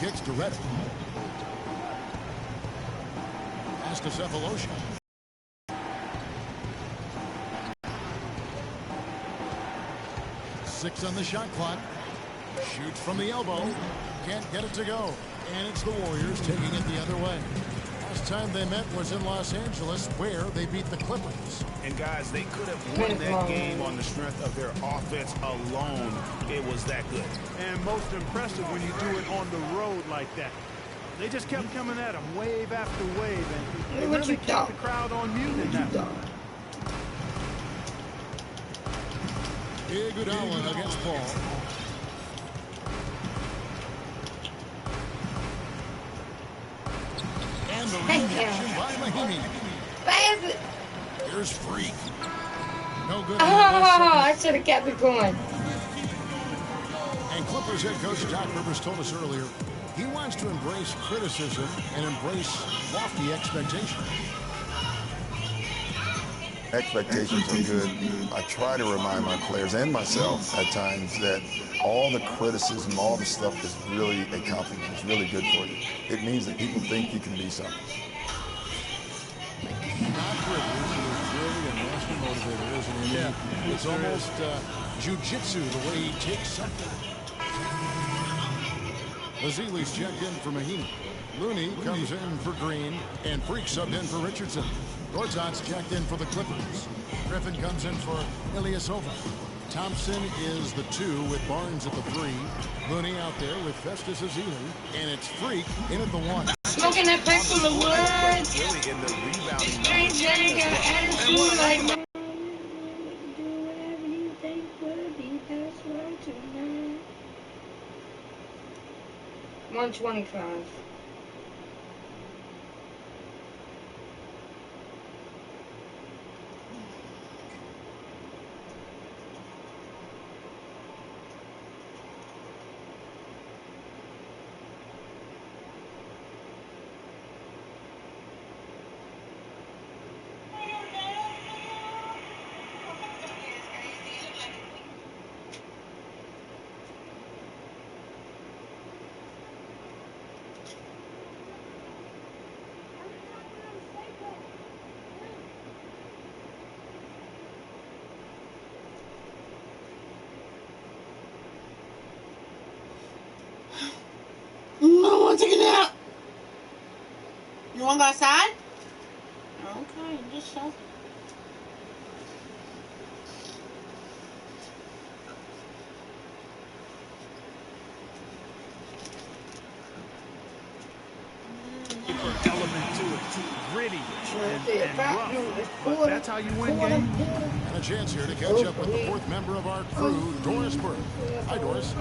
kicks to Reddick. Pass to Cephalosha. 6 on the shot clock. Shoots from the elbow. Can't get it to go. And it's the Warriors taking it the other way. Last time they met was in Los Angeles, where they beat the Clippers. And guys, they could have won that game on the strength of their offense alone. It was that good. And most impressive when you do it on the road like that. They just kept coming at them, wave after wave, and they really kept the crowd on mute in that one. Iguodala against Paul. And the reaction by Mahimi. Here's Freak. No good. I should have kept it going. And Clippers head coach Doc Rivers told us earlier he wants to embrace criticism and embrace lofty expectations. Expectations are good. I try to remind my players and myself at times that all the criticism, all the stuff is really a compliment. It's really good for you. It means that people think you can be something. Doc Rivers is really a master motivator, isn't he? Yeah. It's almost jiu-jitsu the way he takes something. Lazili's checked in for Mahimi. Looney comes in for Green, and Freak subbed in for Richardson. Gortat's checked in for the Clippers. Griffin comes in for Ilyasova. Thompson is the 2 with Barnes at the 3. Looney out there with Festus Ezeli, and it's Freak in at the 1. Smoking that pack from the woods. Really in the rebounding Strange thing, got attitude like do whatever you think would be best way tonight. 125. I want to take a nap. You want to go outside? Okay, just show. Element to it, gritty and rough, but that's how you win games. And a chance here to catch up with the 4th member of our crew, Doris Burke. Hi, Doris.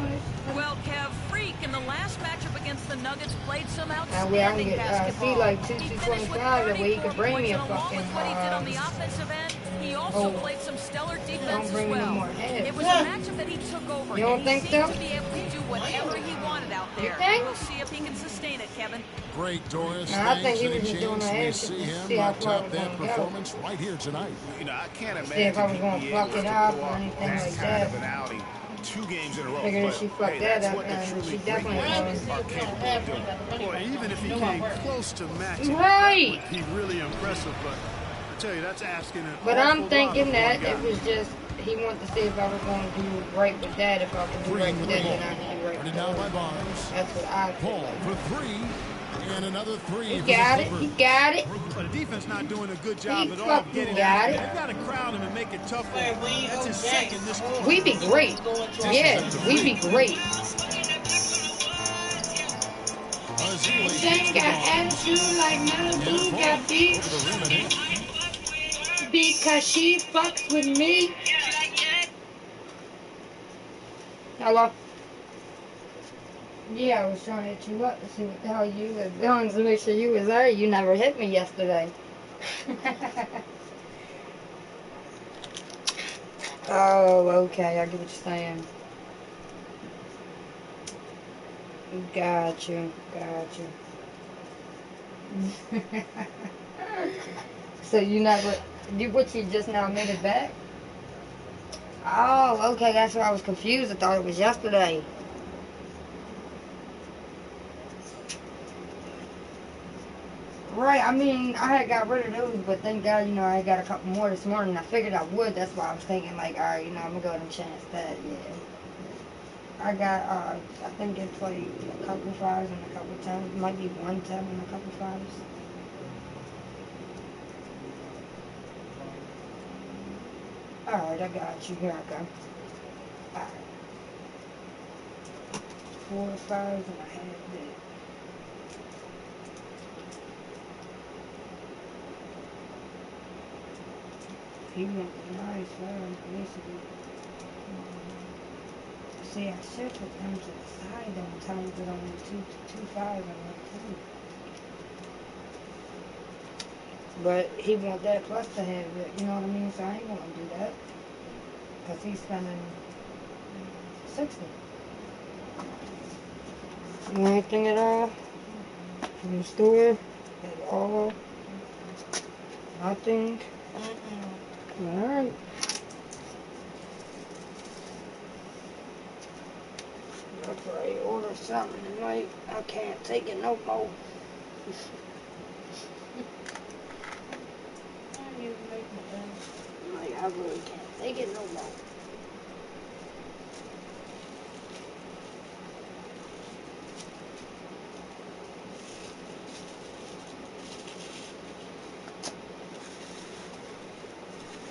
Well, Kev, Freak in the last matchup against the Nuggets played some I outstanding can basketball. see like He finished with 225 that way you 34 could bring me a points, and along fucking with what he did on the offensive end, he also played some stellar defense as bring me no well. more heads. It was a matchup that he took over, You don't and he think seemed so? to be able to do whatever he wanted out there. think? We'll see if he can sustain it, Kevin. Great, Doris. I think Thanks. he was Any just doing chance a we head see to him see how far top it was that gonna go. performance right here tonight? You know, I can't See if I was imagine gonna he'd be fuck able it to up pull or off anything that like kind that. of an outing 2 games in a row. Figured But, she fucked hey, that that's up, what the and truly she great definitely players was. are capable of doing. Boy, even if he came close to matching, Right. that would be really impressive. But I tell you, that's asking an But awful I'm lot thinking of that one guy. it was just he wanted to see if I was going to do right with that. If I could do right with that, then I could do right Put with it down by that. Barnes. That's what I feel Paul like. for 3. And another 3. He for got the it. He Clippers. got it. But the defense not doing a good job He at all of fucking getting got it. it. They've got to crowd him and make it tough for him. That's his second this quarter. We be great. Yeah, we be great. Ezeli Jane hits the got ball. attitude like Malibu And got over beat the rim and in. because she fucks with me. Hello? Yeah, I was trying to hit you up to see what the hell you was doing to make sure you was there. You never hit me yesterday. Oh, okay. I get what you're saying. Got you. So you never, you just now made it back? Oh, okay. That's why I was confused. I thought it was yesterday. Right, I mean, I had got rid of those, but thank God, you know, I got a couple more this morning. I figured I would. That's why I was thinking, like, alright, you know, I'm gonna go ahead and chance that, yeah. I got, I think it's like a couple fives and a couple tens. It might be 1 10 and a couple fives. Alright, I got you. Here I go. Alright. 4 fives and a half bit. He went nice one, basically. See, I should put him to the side though and tell him that only two fives and like 2. But he want that plus to have it, you know what I mean? So I ain't gonna do that. Because he's spending 60. Anything at all? From the store? At all? Nothing? Alright. I'll probably order something tonight. I can't take it no more. Like, I really can't take it no more.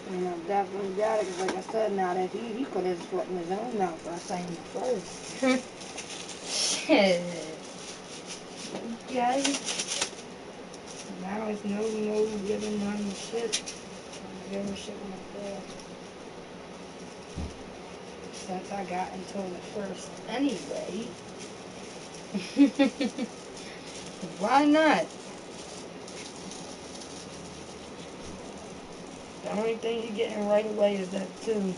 And I definitely got it, because like I said, now that he put his foot in his own mouth by saying it first. Shit. Okay. Now it's no giving him shit. Give him shit like that. Since I got until the first anyway. Why not? The only thing you're getting right away is that 2.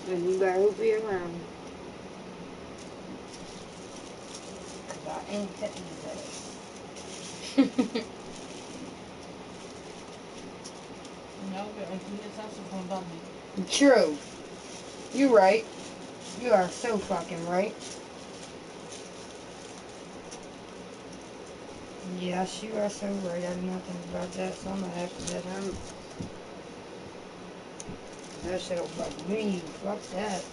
And you better be around. Because I ain't hitting his ass. No, but if you get something from Bumby. True. You right. You are so fucking right. Yes, you are so right. I know nothing about that, so I'm gonna have to let him. That shit'll fuck me. Fuck that.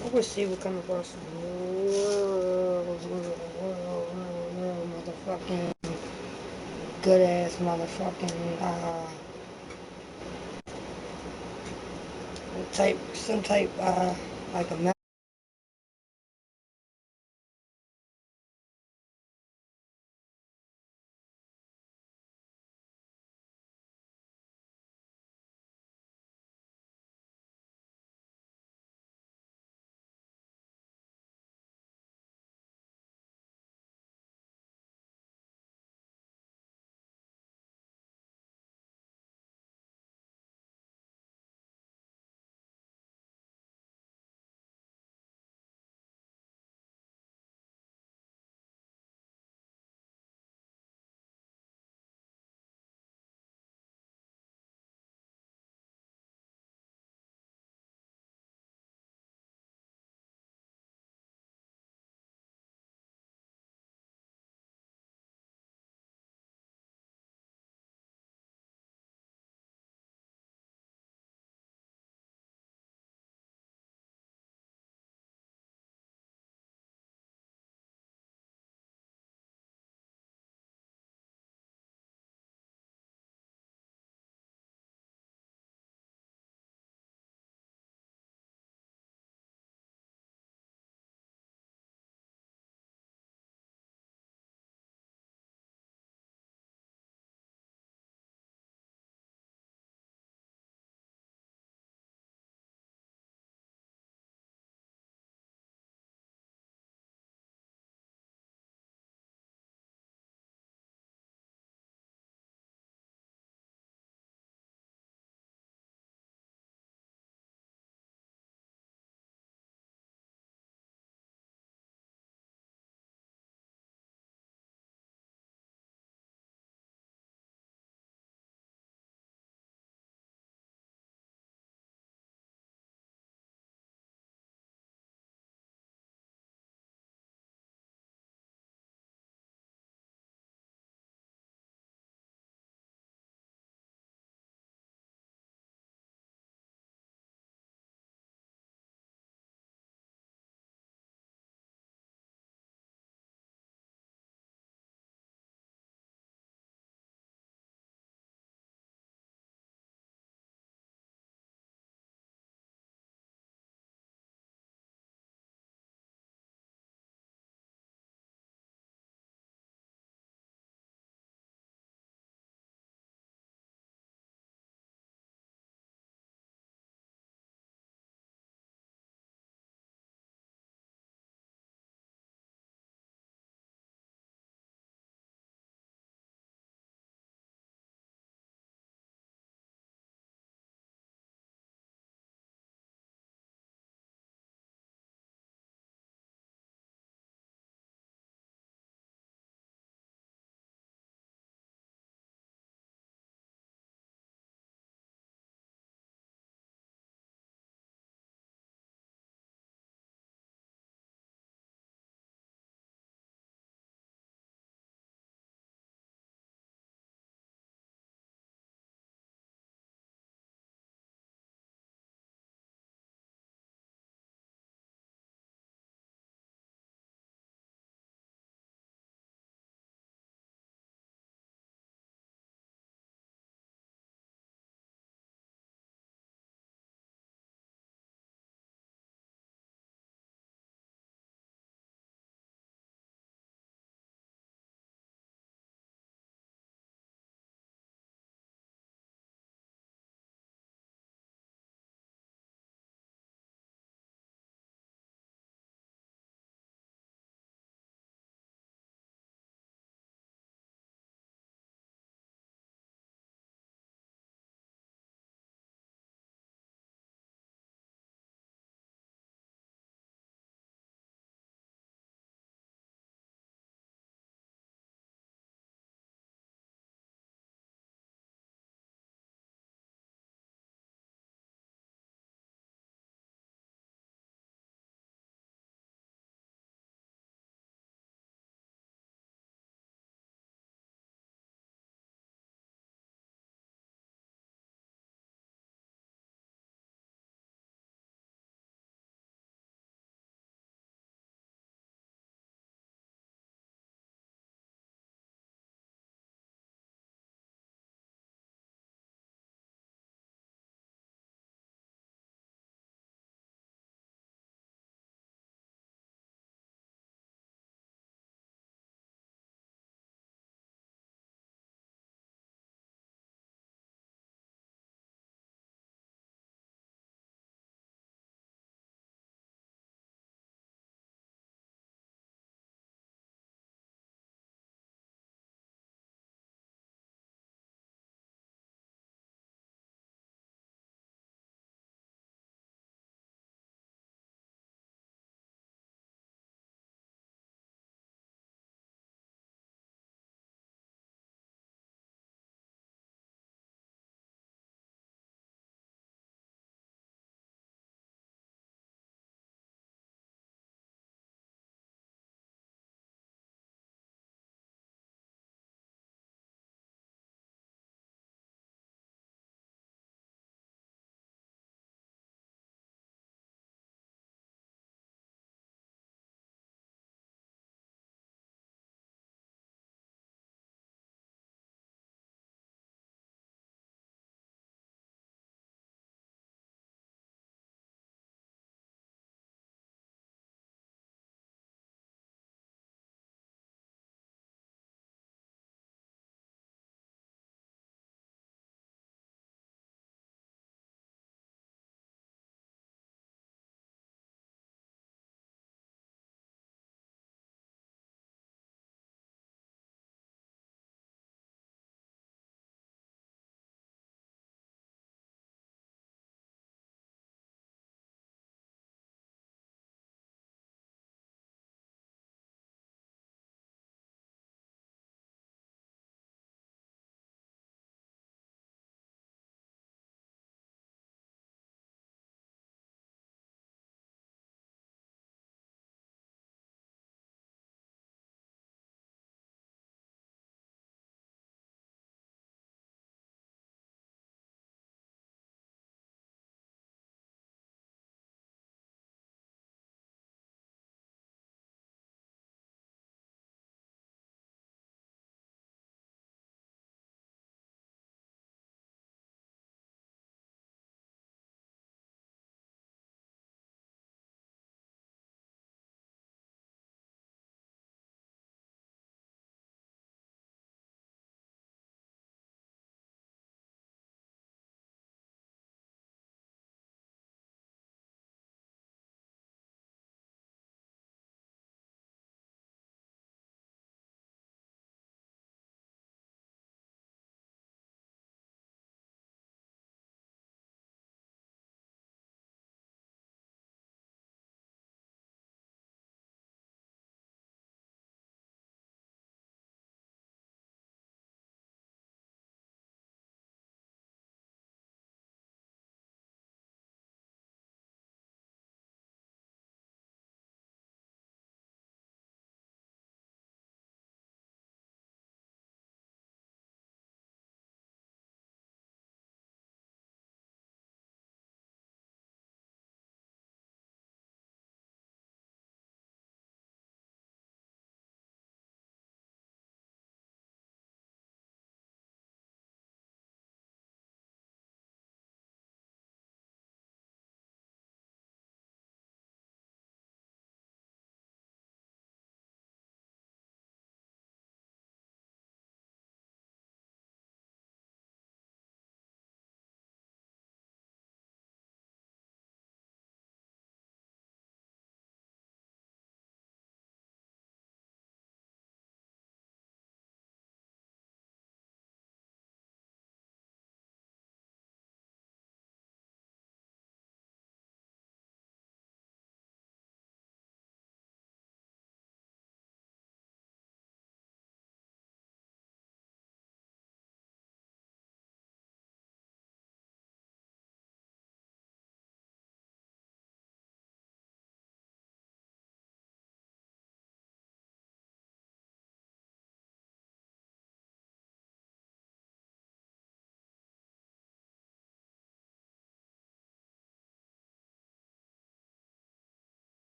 I wish she would come across some motherfucking good ass motherfucking some type like a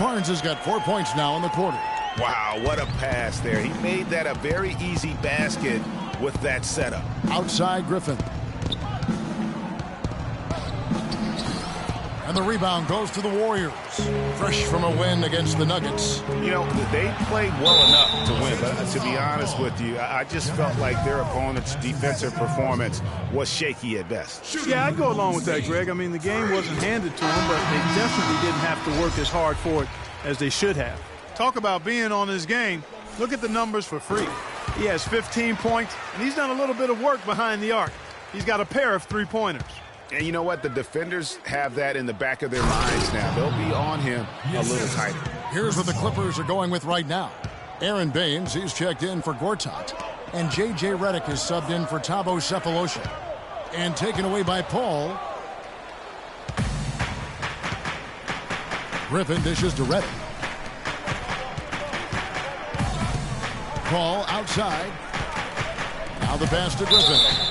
Barnes has got 4 points now in the quarter. Wow, what a pass there. He made that a very easy basket with that setup. Outside Griffin. And the rebound goes to the Warriors. Fresh from a win against the Nuggets. You know, they played well enough to win, but to be honest with you, I just felt like their opponent's defensive performance was shaky at best. Yeah, I'd go along with that, Greg. I mean, the game wasn't handed to them, but they definitely didn't have to work as hard for it as they should have. Talk about being on his game. Look at the numbers for Freak. He has 15 points, and he's done a little bit of work behind the arc. He's got a pair of three-pointers. And you know what? The defenders have that in the back of their minds now. They'll be on him a little tighter. Here's what the Clippers are going with right now. Aaron Baines, he's checked in for Gortat. And J.J. Redick is subbed in for Thabo Sefolosha. And taken away by Paul. Griffin dishes to Redick. Paul outside. Now the pass to Griffin.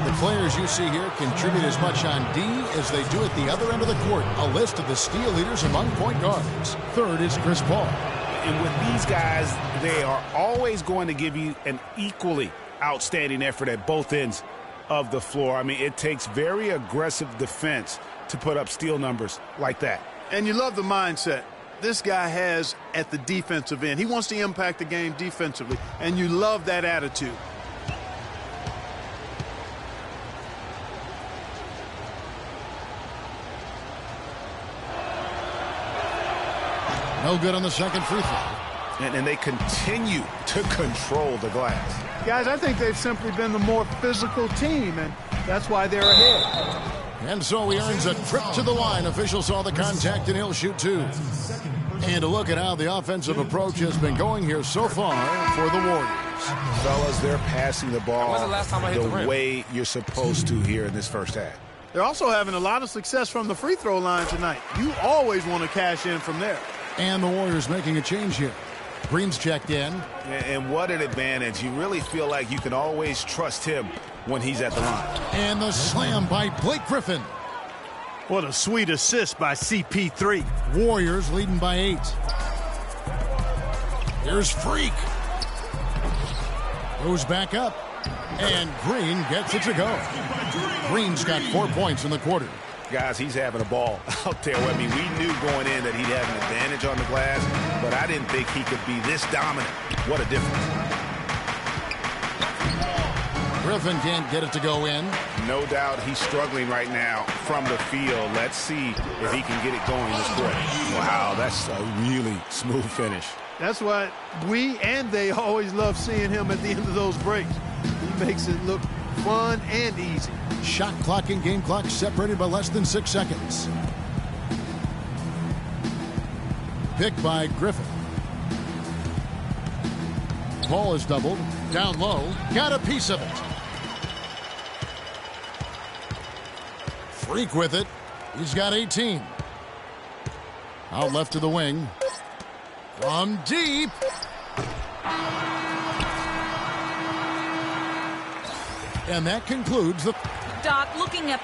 The players you see here contribute as much on D as they do at the other end of the court. A list of the steal leaders among point guards. Third is Chris Paul. And with these guys, they are always going to give you an equally outstanding effort at both ends of the floor. I mean, it takes very aggressive defense to put up steal numbers like that. And you love the mindset this guy has at the defensive end. He wants to impact the game defensively, and you love that attitude. No good on the second free throw. And they continue to control the glass. Guys, I think they've simply been the more physical team, and that's why they're ahead. And so he earns a trip to the line. Official saw the contact, and he'll shoot two. And a look at how the offensive approach has been going here so far for the Warriors. Fellas, they're passing the ball the way you're supposed to here in this first half. They're also having a lot of success from the free throw line tonight. You always want to cash in from there. And the Warriors making a change here. Green's checked in. And what an advantage. You really feel like you can always trust him when he's at the line. And the slam by Blake Griffin. What a sweet assist by CP3. Warriors leading by 8. Here's Freak. Goes back up. And Green gets it to go. Green's got 4 points in the quarter. Guys, he's having a ball out there. I mean, we knew going in that he'd have an advantage on the glass, but I didn't think he could be this dominant. What a difference. Griffin can't get it to go in. No doubt he's struggling right now from the field. Let's see if he can get it going this quarter. Wow, that's a really smooth finish. That's why we and they always love seeing him at the end of those breaks. He makes it look fun and easy. Shot clock and game clock separated by less than 6 seconds. Picked by Griffin. Paul is doubled. Down low. Got a piece of it. Freak with it. He's got 18. Out left to the wing. From deep. And that concludes the... Doc, looking at...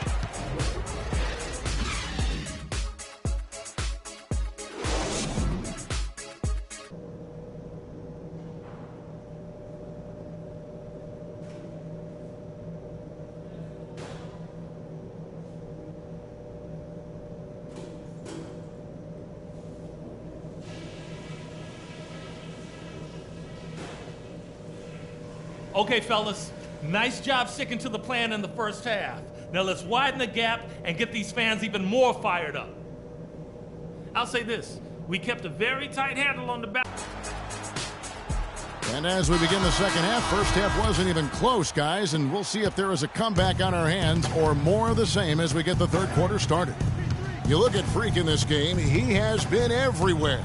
Okay, fellas. Nice job sticking to the plan in the first half. Now let's widen the gap and get these fans even more fired up. I'll say this. We kept a very tight handle on the back. And as we begin the second half, first half wasn't even close, guys, and we'll see if there is a comeback on our hands or more of the same as we get the third quarter started. You look at Freak in this game, he has been everywhere.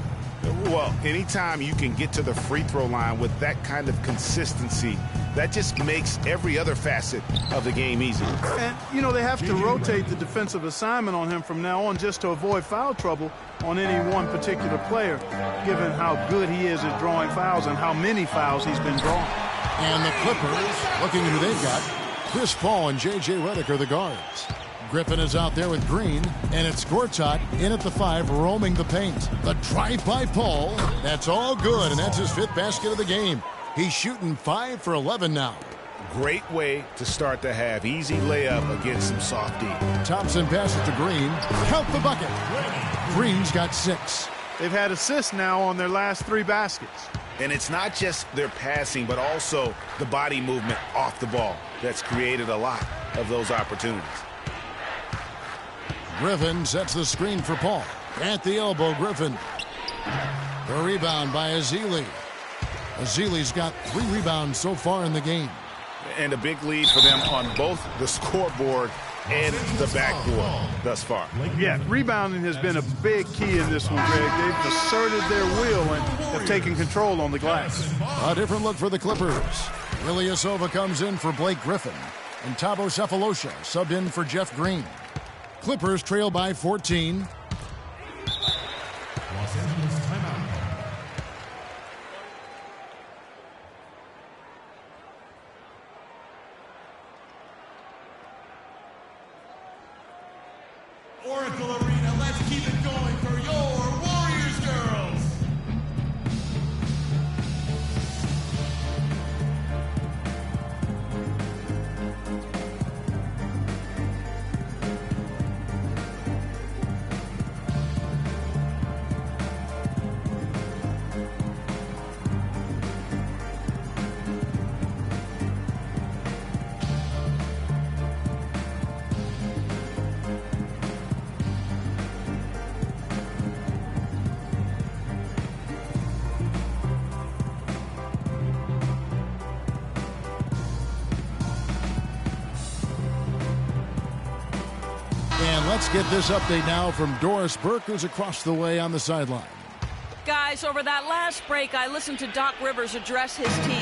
Well, anytime you can get to the free throw line with that kind of consistency, that just makes every other facet of the game easy. And, you know, they have to rotate the defensive assignment on him from now on just to avoid foul trouble on any one particular player, given how good he is at drawing fouls and how many fouls he's been drawing. And the Clippers, looking at who they've got, Chris Paul and J.J. Redick are the guards. Griffin is out there with Green, and it's Gortat in at the 5, roaming the paint. The drive by Paul. That's all good, and that's his 5th basket of the game. He's shooting 5 for 11 now. Great way to start the half. Easy layup against some soft D. Thompson passes to Green. Count the bucket. Green's got 6. They've had assists now on their last 3 baskets. And it's not just their passing, but also the body movement off the ball that's created a lot of those opportunities. Griffin sets the screen for Paul. At the elbow, Griffin. The rebound by Ezeli. Ezeli's got 3 rebounds so far in the game. And a big lead for them on both the scoreboard and the backboard thus far. Yeah, rebounding has been a big key in this one, Greg. They've asserted their will and have taken control on the glass. A different look for the Clippers. Ilyasova comes in for Blake Griffin. And Thabo Sefolosha subbed in for Jeff Green. Clippers trail by 14. Los Angeles timeout. Oracle Arena, let's keep it going for your Warriors girls. Let's get this update now from Doris Burke, who's across the way on the sideline. Guys, over that last break, I listened to Doc Rivers address his team.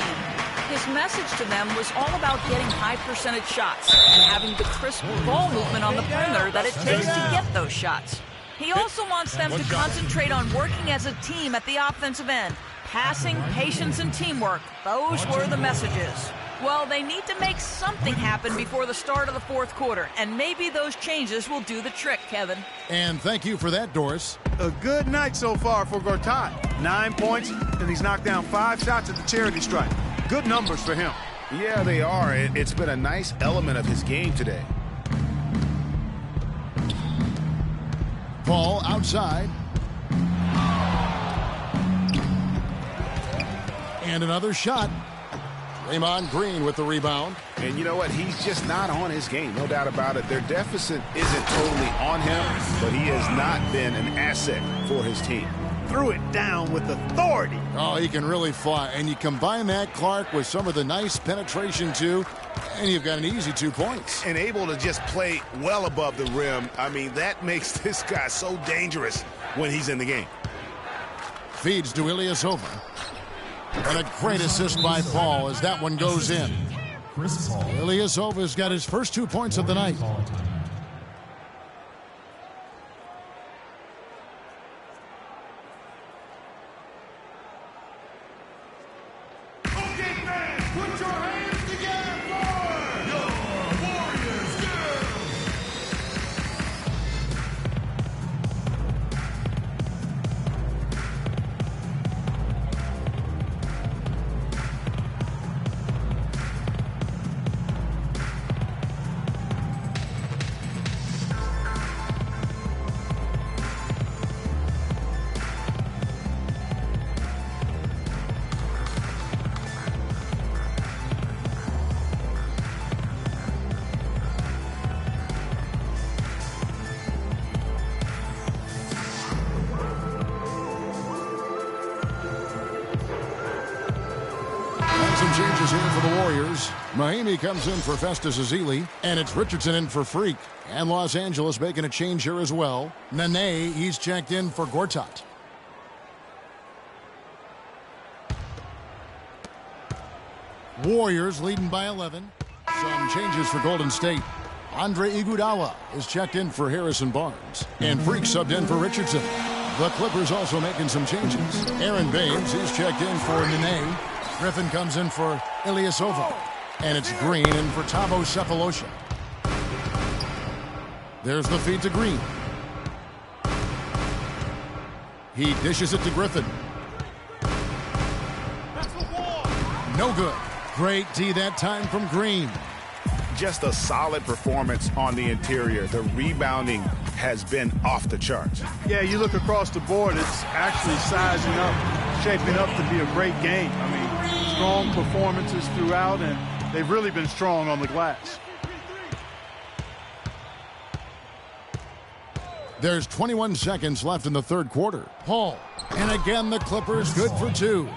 His message to them was all about getting high percentage shots and having the crisp ball movement on the perimeter that it takes to get those shots. He also wants them to concentrate on working as a team at the offensive end. Passing, patience, and teamwork. Those were the messages. Well, they need to make something happen before the start of the 4th quarter, and maybe those changes will do the trick, Kevin. And thank you for that, Doris. A good night so far for Gortat. 9 points, and he's knocked down 5 shots at the charity stripe. Good numbers for him. Yeah, they are. It's been a nice element of his game today. Paul outside. And another shot. Draymond Green with the rebound. And you know what? He's just not on his game, no doubt about it. Their deficit isn't totally on him, but he has not been an asset for his team. Threw it down with authority. Oh, he can really fly. And you combine that, Clark, with some of the nice penetration, too, and you've got an easy 2 points. And able to just play well above the rim. I mean, that makes this guy so dangerous when he's in the game. Feeds to Ilyasova. And a great assist by Paul as that one goes in. Ilyasova's got his first 2 points of the night. Okay, fans, put your hands together for your Warriors girls. Some changes here for the Warriors. Mahimi comes in for Festus Ezeli, and it's Richardson in for Freak. And Los Angeles making a change here as well. Nene, he's checked in for Gortat. Warriors leading by 11. Some changes for Golden State. Andre Iguodala is checked in for Harrison Barnes. And Freak subbed in for Richardson. The Clippers also making some changes. Aaron Baines, he's checked in for Nene. Griffin comes in for Ilyasova. And it's Green in for Thabo Sefolosha. There's the feed to Green. He dishes it to Griffin. No good. Great D that time from Green. Just a solid performance on the interior. The rebounding has been off the charts. Yeah, you look across the board, it's actually sizing up, shaping up to be a great game. I mean, strong performances throughout, and they've really been strong on the glass. There's 21 seconds left in the third quarter. Paul. And again, the Clippers good for two.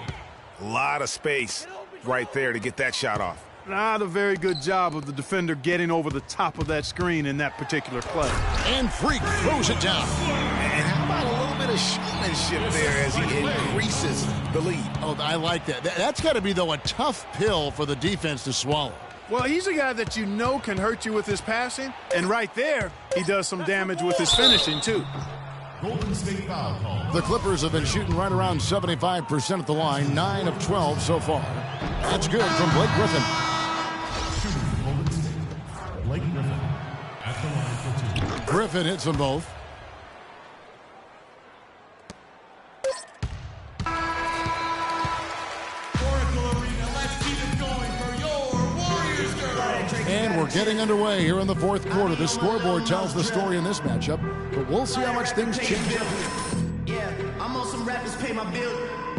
A lot of space right there to get that shot off. Not a very good job of the defender getting over the top of that screen in that particular play. And Freak throws it down. And how about a little bit of showmanship there as he increases the lead? Oh, I like that. That's got to be, though, a tough pill for the defense to swallow. Well, he's a guy that you know can hurt you with his passing, and right there, he does some damage with his finishing, too. Golden State foul call. The Clippers have been shooting right around 75% at the line, 9 of 12 so far. That's good from Blake Griffin. Golden State. Blake Griffin at the line for two. Griffin hits them both. And we're getting underway here in the fourth quarter. The scoreboard tells the story in this matchup, but we'll see how much things change. Yeah, I'm on some rappers pay my bill.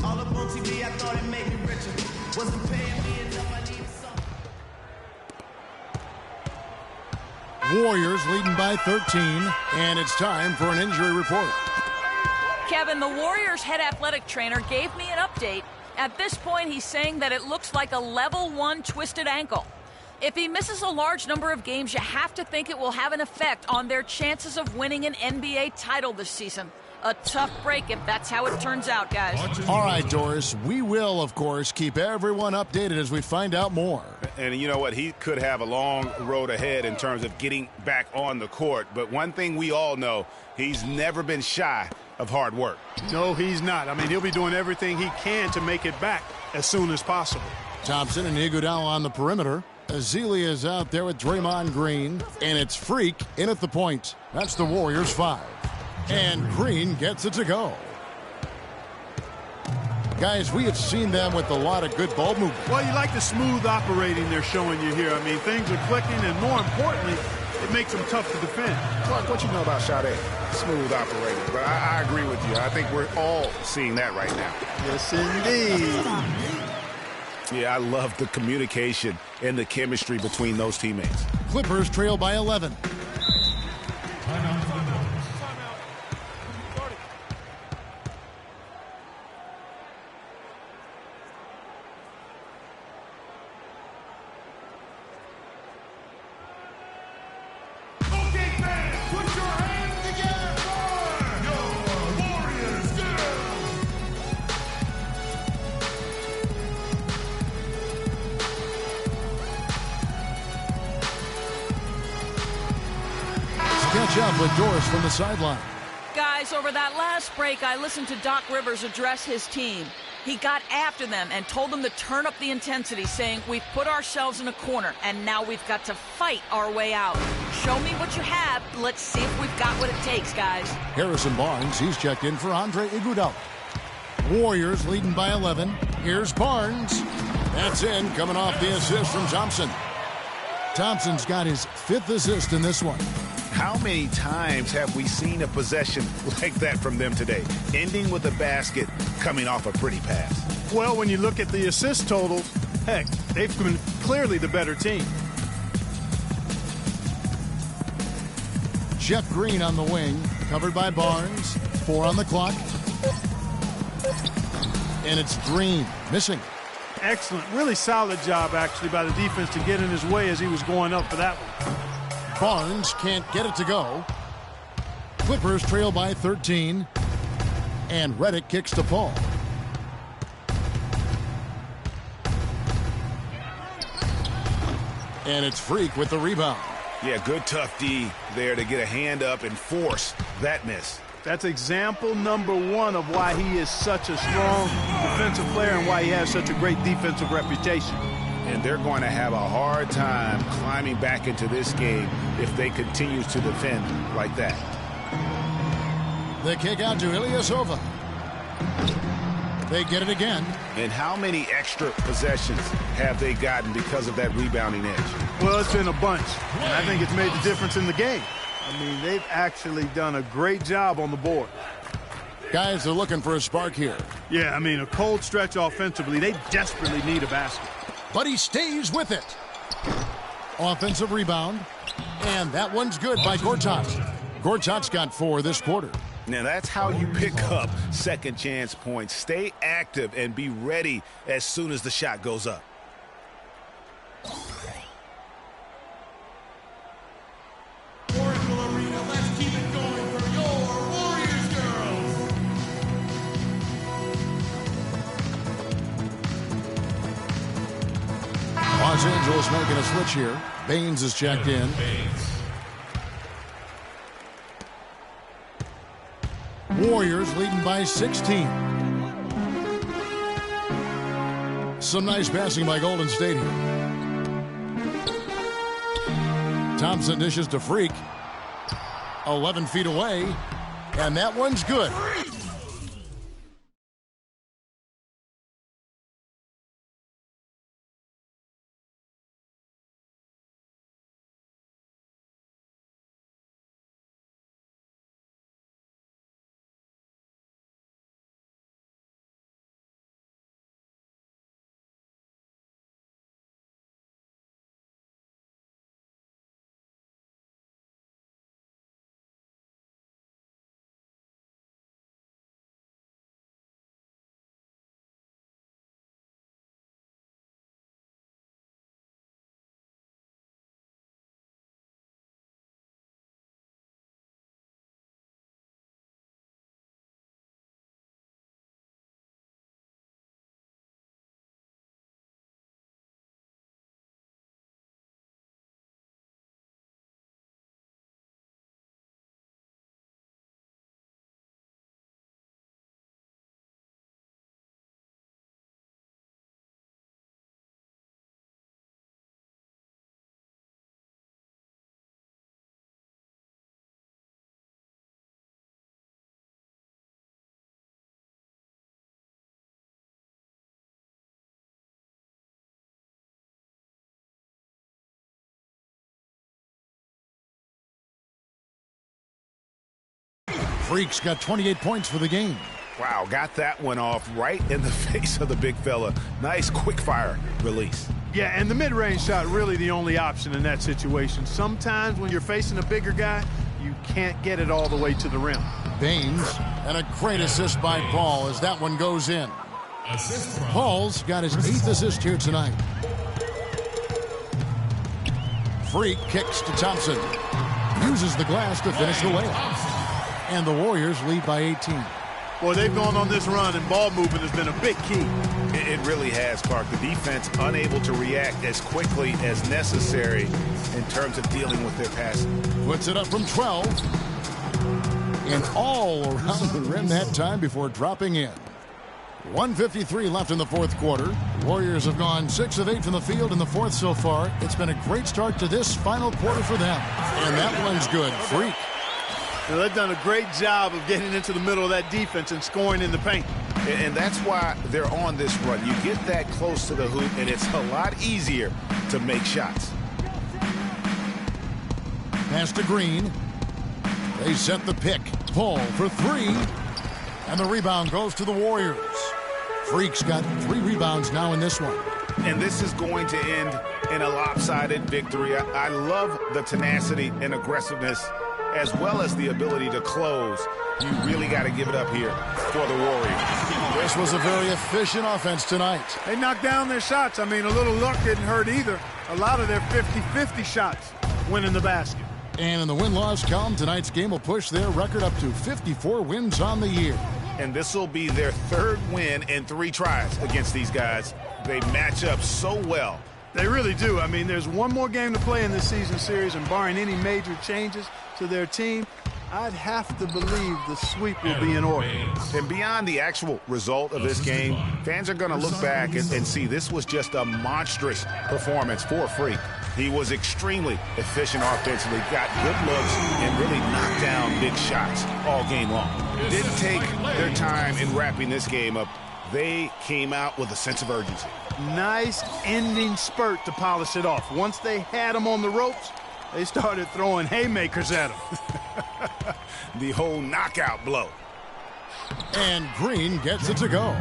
All up on TV, I thought it made me richer. Wasn't paying me enough, I needed something. Warriors leading by 13, and it's time for an injury report. Kevin, the Warriors head athletic trainer gave me an update. At this point, he's saying that it looks like a level 1 twisted ankle. If he misses a large number of games, you have to think it will have an effect on their chances of winning an NBA title this season. A tough break if that's how it turns out, guys. All right, Doris, we will, of course, keep everyone updated as we find out more. And you know what? He could have a long road ahead in terms of getting back on the court. But one thing we all know, he's never been shy of hard work. No, he's not. I mean, he'll be doing everything he can to make it back as soon as possible. Thompson and Iguodala on the perimeter. Azealia is out there with Draymond Green, and it's Freak in at the point. That's the Warriors 5. And Green gets it to go. Guys, we have seen them with a lot of good ball movement. Well, you like the smooth operating they're showing you here. I mean, things are clicking, and more importantly, it makes them tough to defend. Clark, what you know about Sade? Smooth operator. But I agree with you. I think we're all seeing that right now. Yes, indeed. Yeah, I love the communication and the chemistry between those teammates. Clippers trail by 11. Catch up with Doris from the sideline. Guys, over that last break, I listened to Doc Rivers address his team. He got after them and told them to turn up the intensity, saying, we've put ourselves in a corner, and now we've got to fight our way out. Show me what you have. Let's see if we've got what it takes, guys. Harrison Barnes, he's checked in for Andre Iguodala. Warriors leading by 11. Here's Barnes. That's in, coming off the assist from Thompson. Thompson's got his 5th assist in this one. How many times have we seen a possession like that from them today? Ending with a basket, coming off a pretty pass. Well, when you look at the assist totals, heck, they've been clearly the better team. Jeff Green on the wing, covered by Barnes. 4 on the clock. And it's Green, missing. Excellent, really solid job, actually, by the defense to get in his way as he was going up for that one. Barnes can't get it to go. Clippers trail by 13. And Redick kicks to Paul. And it's Freak with the rebound. Yeah, good tough D there to get a hand up and force that miss. That's example number 1 of why he is such a strong defensive player and why he has such a great defensive reputation. and they're going to have a hard time climbing back into this game if they continue to defend like that. The kick out to Ilyasova. They get it again. And how many extra possessions have they gotten because of that rebounding edge? Well, it's been a bunch, and I think it's made the difference in the game. I mean, they've actually done a great job on the board. Guys are looking for a spark here. Yeah, I mean, a cold stretch offensively. They desperately need a basket. But he stays with it. Offensive rebound. And that one's good by Gortat's. Gortat's got 4 this quarter. Now, that's how you pick up second chance points. Stay active and be ready as soon as the shot goes up. Let's keep it going for your Warriors girls. Los Angeles making a switch here. Baines is checked in. Warriors leading by 16. Some nice passing by Golden State here. Thompson dishes to Freak. 11 feet away. And that one's good. Freak's got 28 points for the game. Wow, got that one off right in the face of the big fella. Nice quick fire release. Yeah, and the mid-range shot really the only option in that situation. Sometimes when you're facing a bigger guy, you can't get it all the way to the rim. Baines, and a great assist by Paul as that one goes in. Paul's got his 8th assist here tonight. Freak kicks to Thompson. Uses the glass to finish the layup. And the Warriors lead by 18. Boy, they've gone on this run, and ball movement has been a big key. It really has, Clark. The defense unable to react as quickly as necessary in terms of dealing with their passing. Puts it up from 12. And all around the rim that time before dropping in. 1:53 left in the fourth quarter. Warriors have gone 6 of 8 from the field in the fourth so far. It's been a great start to this final quarter for them. And that one's good. Freak. Now, they've done a great job of getting into the middle of that defense and scoring in the paint. And that's why they're on this run. You get that close to the hoop, and it's a lot easier to make shots. Pass to Green. They set the pick. Paul for 3. And the rebound goes to the Warriors. Freak's got 3 rebounds now in this one. And this is going to end in a lopsided victory. I love the tenacity and aggressiveness as well as the ability to close. You really got to give it up here for the Warriors. This was a very efficient offense tonight. They knocked down their shots. I mean, a little luck didn't hurt either. A lot of their 50-50 shots went in the basket. And in the win-loss column, tonight's game will push their record up to 54 wins on the year. And this will be their 3rd win in 3 tries against these guys. They match up so well. They really do. I mean, there's one more game to play in this season series, and barring any major changes to their team, I'd have to believe the sweep will be in order. And beyond the actual result of this game, fans are going to look back and see this was just a monstrous performance for Freak. He was extremely efficient offensively, got good looks, and really knocked down big shots all game long. Didn't take their time in wrapping this game up. They came out with a sense of urgency. Nice ending spurt to polish it off. Once they had him on the ropes, they started throwing haymakers at him. The whole knockout blow. And Green gets it to go.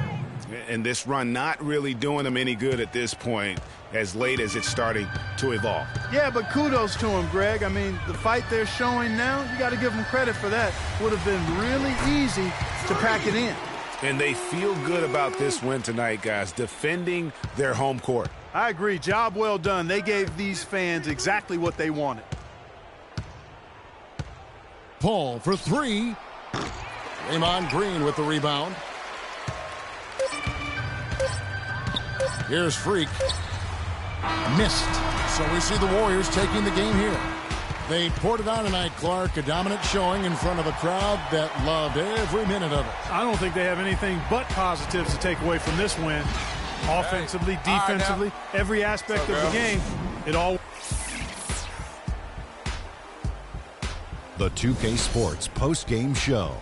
And this run not really doing them any good at this point, as late as it's starting to evolve. Yeah, but kudos to him, Greg. I mean, the fight they're showing now, you got to give them credit for that. Would have been really easy to pack it in. And they feel good about this win tonight, guys, defending their home court. I agree. Job well done. They gave these fans exactly what they wanted. Paul for three. Draymond Green with the rebound. Here's Freak. Missed. So we see the Warriors taking the game here. They poured it on tonight, Clark. A dominant showing in front of a crowd that loved every minute of it. I don't think they have anything but positives to take away from this win. Offensively, defensively, every aspect of the game, it all. The 2K Sports post-game show.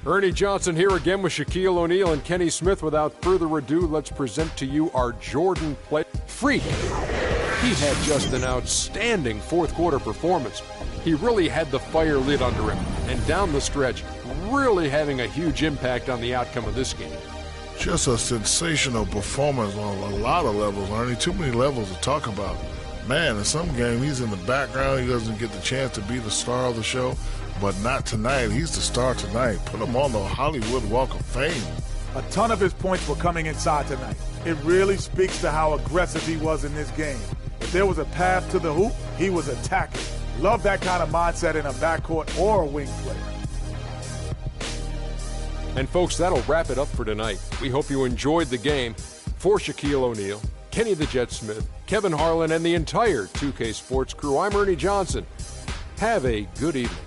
Ernie Johnson here again with Shaquille O'Neal and Kenny Smith. Without further ado, let's present to you our Jordan play. Freak. He had just an outstanding fourth quarter performance. He really had the fire lit under him, and down the stretch, really having a huge impact on the outcome of this game. Just a sensational performance on a lot of levels, Ernie. Too many levels to talk about. Man, in some game, he's in the background. He doesn't get the chance to be the star of the show. But not tonight. He's the star tonight. Put him on the Hollywood Walk of Fame. A ton of his points were coming inside tonight. It really speaks to how aggressive he was in this game. If there was a path to the hoop, he was attacking. Love that kind of mindset in a backcourt or a wing player. And folks, that'll wrap it up for tonight. We hope you enjoyed the game. For Shaquille O'Neal, Kenny the Jet Smith, Kevin Harlan, and the entire 2K Sports crew, I'm Ernie Johnson. Have a good evening.